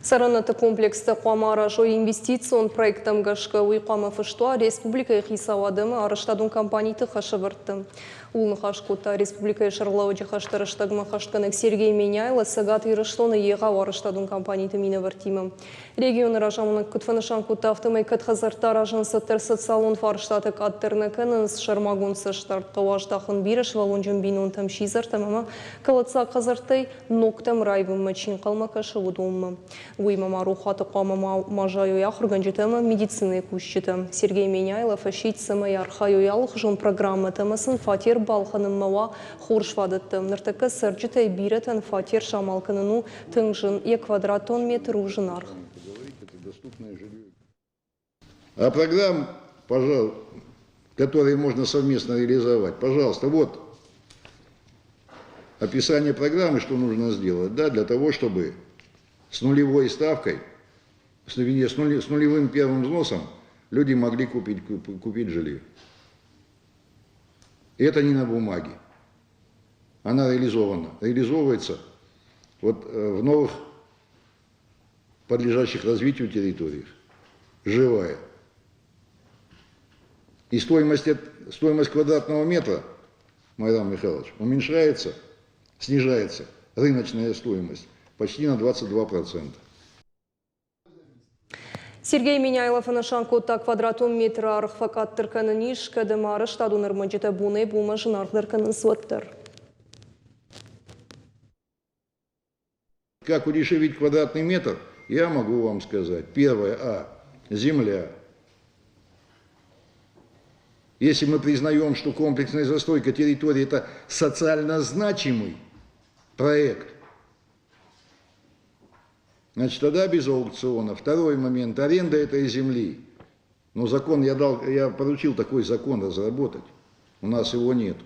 Саранаты комплексті қуамара жой инвестицион проекттам гашқы уйқамы фыштуа республика хисавадымы арыштадун компанийты хашы выртты. Улны хашкута республика шарлауджи хаштарыштагмы хаштканек Сергей Меняйлы сагат ирыштоны еға арыштадун компанийты мины выртимы. Регион ражамының күтфанышан кута автомай кытхазарта ражын сыттыр социалон фарштаты каттерныкынын шармагун сыштарт қауаштақын бирыш валунжын бинун там шизар тамама калатса казартай ноктам райвым мачин қалма кашы удумы. Уймама рухаты қамама мажаю яхурганжетама медицины кущеты. Сергей Меняйлов ащитсама ярхаю ялых жон программы тамасын фатир балханым мава хуршвадытты. Ныртакы сырджетай биретен фатир шамалканыну тыңжын 2 квадратон метр ужынар. А программ, пожалуйста, которые можно совместно реализовать, пожалуйста, вот описание программы, что нужно сделать, да, для того, чтобы с нулевой ставкой, с нулевым первым взносом люди могли купить жилье. И это не на бумаге. Она реализовывается вот в новых подлежащих развитию территориях. Живая. И стоимость квадратного метра, Майрам Михайлович, уменьшается, снижается рыночная стоимость почти на 22%. Сергей Меняйлов анашанкота квадратон метра архфакат тырканыниш кадымары штадун армаджета буны бума жынардырканын суаттыр. Как удешевить квадратный метр, я могу вам сказать. Первое, земля. Если мы признаем, что комплексная застройка территории – это социально значимый проект, значит, тогда без аукциона. Второй момент – аренда этой земли. Но закон я поручил такой закон разработать, у нас его нет.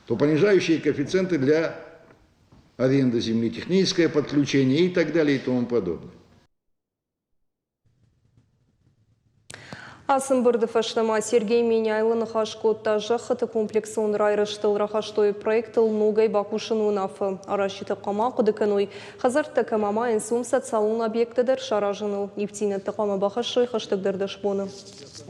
То понижающие коэффициенты для аренды земли, техническое подключение и так далее и тому подобное. Асымбырды фаштама Сергей Меняйлы хашкотта жахыты комплексон райрыштыл рахаштой проектыл ногай бакушын унафы. Арашиты қама қыдыканой. Хазарты камама энсум социалын объектедер шаражыныл. Нефтинетті қама бақашой хаштыгдырды шбоны.